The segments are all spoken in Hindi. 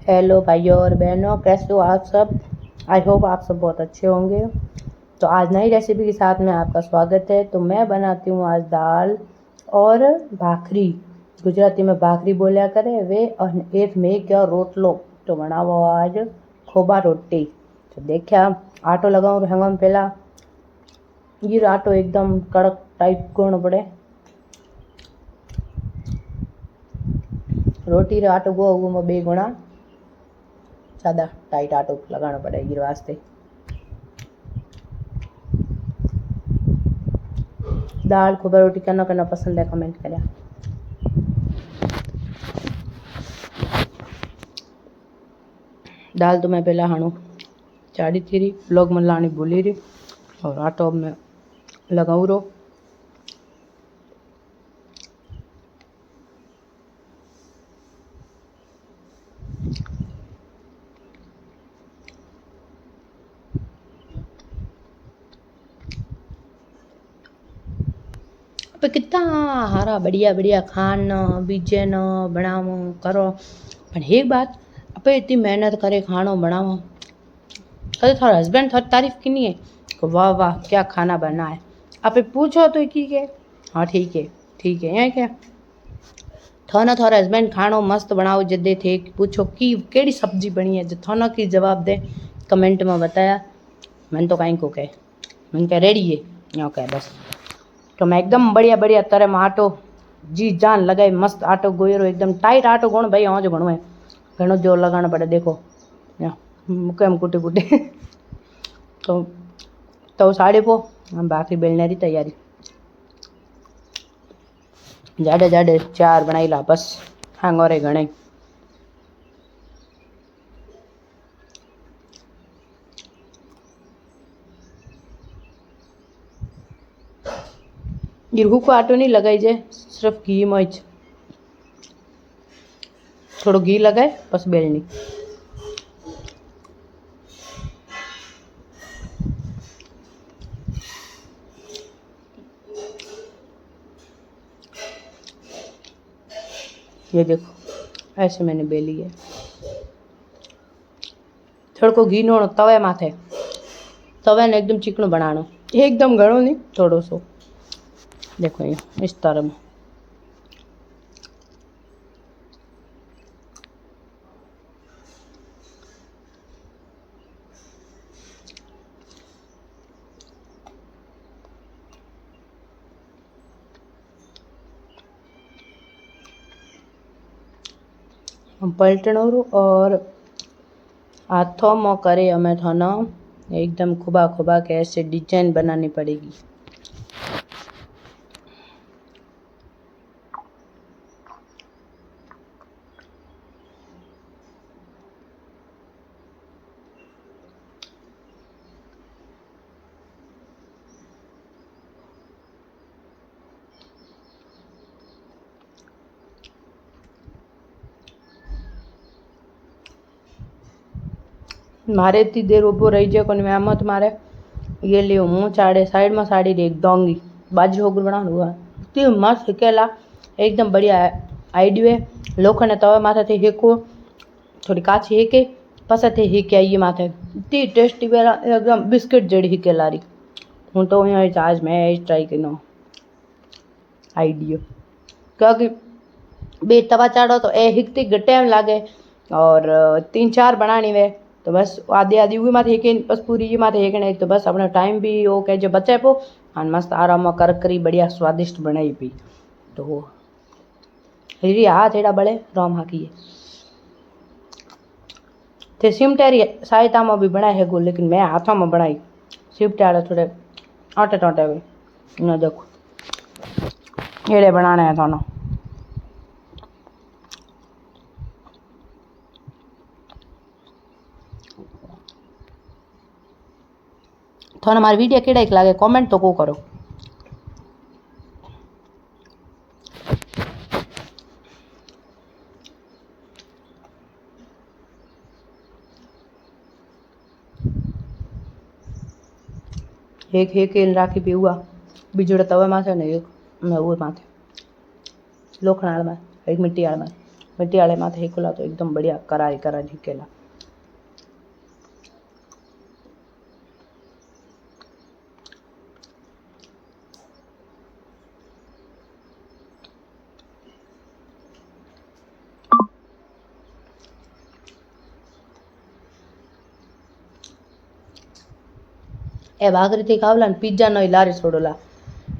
हेलो भाइयों और बहनों, कैसे हो आप सब। आई होप आप सब बहुत अच्छे होंगे। तो आज नई रेसिपी के साथ में आपका स्वागत है। तो मैं बनाती हूँ आज दाल और भाखरी। गुजराती में भाखरी बोलिया करे वे, और एक में क्या रोटलो। तो बनावो आज खोबा रोटी। तो देखिए आटो लगाऊँ हेंगा पहला ये आटो एकदम कड़क टाइट करना पड़े। रोटी रे आटो गो में 2 गुणा ज़्यादा टाइट आटो लगाना पड़े ये वास्ते। दाल खोबा रोटी करना करना पसंद है कमेंट करें। दाल तो मैं पहला हाणु चाड़ी थी रही ब्लॉग में लानी भूली रही, और आटो में लगाऊ रो। अब कितना हारा बढ़िया बढ़िया खान बीजे न बनावो करो, पर एक बात अब इतनी मेहनत करे खानो बनावो कभी थारा हस्बैंड थारी तारीफ की नहीं है कि वाह वाह क्या खाना बना है। आप पूछो तो की के हाँ ठीक है यहाँ क्या थाना थारा हस्बैंड खानो मस्त बनाओ जदे थे पूछो कि केड़ी सब्जी बनी है जो थाना की जवाब दे कमेंट में बताया। मैंने तो कहीं को कहे मैंने कह रेडी है यहाँ कह बस। तो मैं एकदम बढ़िया बढ़िया तरह में आटो जी जान लगाई मस्त आटो गोयरो एकदम टाइट आटो गुण भाई हाँ जो घणो है घणो जोर लगाना पड़े। देखो यहाँ मुकेम कुटे कुटे तो साढ़े पो हम बाकी बेलने की तैयारी जाडे जाडे 4 बनाई ला बस हांगोरे घणे। गिरहू को आटो नहीं लगाई जे सिर्फ घी में थोड़ो घी लगाए बस बेलनी। ये देखो ऐसे मैंने बेली है। थोड़ा को घी नोनो तवे माथे तवे ने एकदम चिकनो बनानो एकदम घणो नहीं थोड़ो सो। देखो ये इस तरह में हम पलटनो और हाथों में करे हमें थाना एकदम खुबा खुबा के ऐसे डिजाइन बनानी पड़ेगी। मारे इतनी देर ऊपर रही जाए कोई मैं मत मारे ये लियो मुँह चाड़े साइड में साड़ी देख दूंगी बाजू होकर बना हुआ इतनी मस्त हिकेला एकदम बढ़िया आइडियो है। लोखंड तवे माथे थे हेको थोड़ी काची हेके पसे थे हिके ये माथे इतनी टेस्टी बेला एकदम बिस्किट जड़ी हिकेला रही हूँ। तो यहाँ आज मैं ट्राई करना आइडियो क्योंकि 2 तवा चाड़ो तो ए हिकती टाइम लागे और 3-4 बनानी वे तो बस आधी आधी हुई माथे एक बस पूरी ये माथे एक नहीं तो बस अपना टाइम भी वो कह जो बचे पो और मस्त आराम कर करी बढ़िया स्वादिष्ट बनाई पी। तो हीरी हाथ एड़ा बड़े राम हाकी थे सिमटेरी सहायता में भी बनाए है गो लेकिन मैं हाथों में बनाई सिमटे वाले थोड़े आटे टाटे हुए न देखो एड़े बनाने हैं थाना। थाने मारी वीडियो केड़ा एक लागे कमेंट तो को करो। एक राखी पी हुआ बीजोड़े तवे माथे ने एक मैं वो माथे लोखंड में एक मिट्टी आड़ में मिट्टी माथे हेकोला तो एकदम बढ़िया करारी करारी हेकेला। ए भागरी थी खावला पिज्जा नो लारी छोड़ोला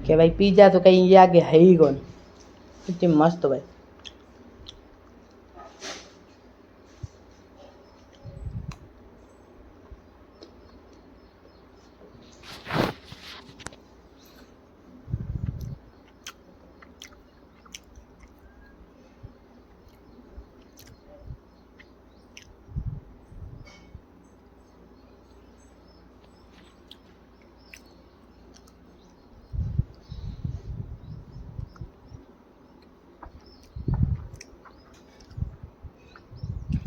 कि भाई पिज्जा तो कहीं ये आगे है ही कौन। इतनी मस्त भाई।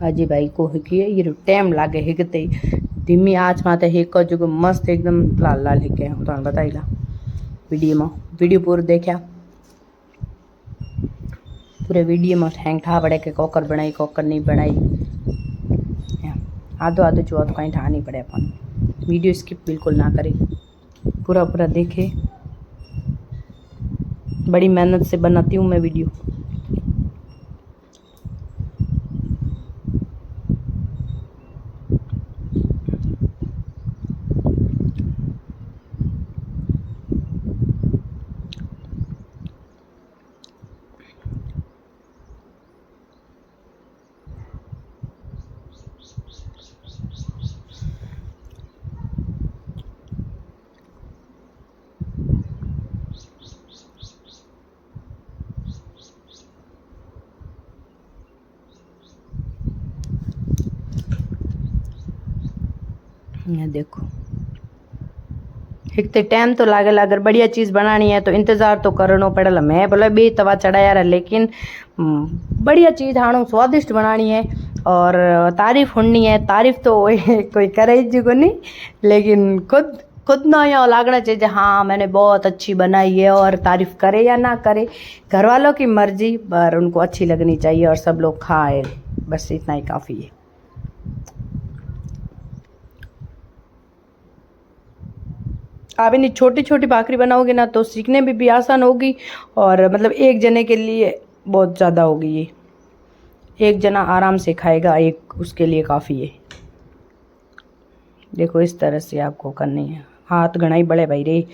हाजी भाई को हिकी ये टाइम लागे हिकते धीमी आँच माते हिक जो मस्त एकदम लाल लाल हिके हूँ तो बताइला वीडियो में वीडियो पूरा देखा पूरे वीडियो में हैंग ठा पड़े के कोकर बनाई कोकर नहीं बनाई आधो आधो जो तो कहीं ठा नहीं पड़े अपन वीडियो स्किप बिल्कुल ना करें पूरा पूरा देखे। बड़ी मेहनत से बनाती हूँ मैं वीडियो। ये देखो एक तो टाइम तो लागेला अगर बढ़िया चीज़ बनानी है तो इंतज़ार तो करना पड़ेला। मैं भले बे तवा चढ़ाया रहा लेकिन बढ़िया चीज़ हाणो स्वादिष्ट बनानी है और तारीफ होनी है। तारीफ तो कोई करे ही को नहीं लेकिन खुद ना यहाँ लागना चाहिए हाँ मैंने बहुत अच्छी बनाई है और तारीफ करे या ना करे घर वालों की मर्जी पर उनको अच्छी लगनी चाहिए और सब लोग खाए बस इतना ही काफ़ी है। आप इतनी छोटी छोटी भाकरी बनाओगे ना तो सीखने में भी आसान होगी और मतलब एक जने के लिए बहुत ज़्यादा होगी। ये एक जना आराम से खाएगा एक उसके लिए काफ़ी है। देखो इस तरह से आपको करनी है। हाथ घना ही बड़े भाई रे।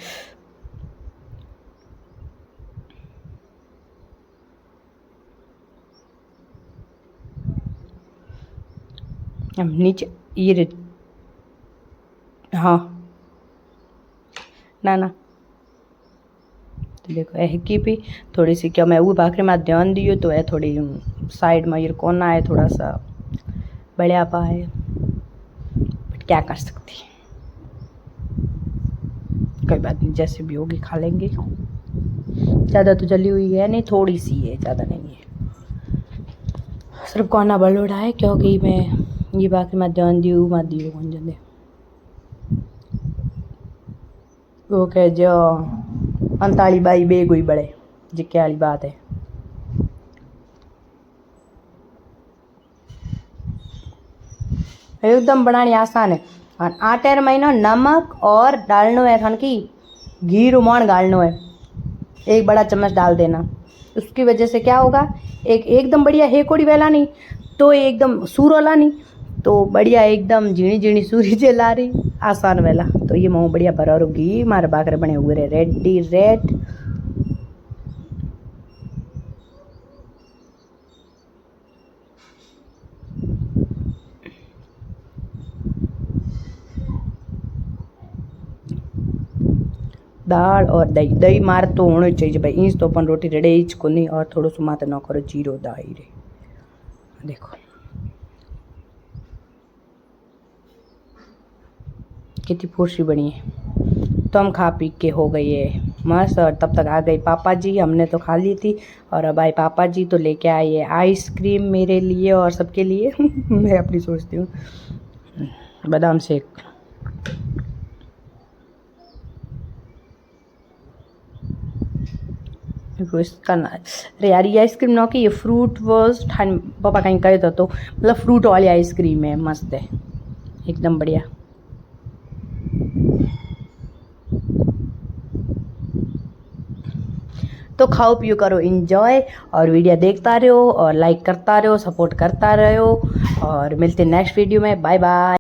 हम नीचे ये हाँ ना तो देखो यह की भी थोड़ी सी क्या मैं वो भाकरी में ध्यान दियो तो है थोड़ी साइड में ये कोना है थोड़ा सा बढ़िया पा है बट क्या कर सकती है कोई बात नहीं जैसे भी होगी खा लेंगे। ज़्यादा तो जली हुई है नहीं थोड़ी सी है ज़्यादा नहीं है सिर्फ कोना बलोड़ा है क्योंकि मैं ये भाकरी में ध्यान दियो मत दियो कौन जल्दी वो कह जो अंताली बाई बे कोई बड़े जिक्के वाली बात है। एकदम बनानी आसान है और आटे में ना नमक और डालना है खान की घी रुमाण डालना है 1 बड़ा चम्मच डाल देना। उसकी वजह से क्या होगा एकदम बढ़िया हेकोड़ी वेला नहीं तो एकदम सूरोला नहीं तो बढ़िया एकदम झीणी झीणी सूरी जला रही आसान वेला तो ये मैं बढ़िया भरा घी मारे भाकरे बने हुए रे रेडी रेड। दाल और दही दही मार तो होना चाहिए भाई इंच तो अपन रोटी रेड़े इंच को नहीं और थोड़ा सो माते न करो जीरो दही रे देखो कितनी फुर्सी बनी है। तो हम खा पी के हो गई है मस्त और तब तक आ गई पापा जी। हमने तो खा ली थी और अब आए पापा जी तो लेके आए है आइसक्रीम मेरे लिए और सबके लिए मैं अपनी सोचती हूँ बादाम शेक। इसका ना अरे यार ये आइसक्रीम ना कि ये फ्रूट वॉज ठान पापा कहीं कहे तो मतलब फ्रूट वाली आइसक्रीम है, मस्त है एकदम बढ़िया। तो खाओ पियो करो एंजॉय और वीडियो देखता रहो और लाइक करता रहो, सपोर्ट करता रहो और मिलते हैं नेक्स्ट वीडियो में। Bye bye.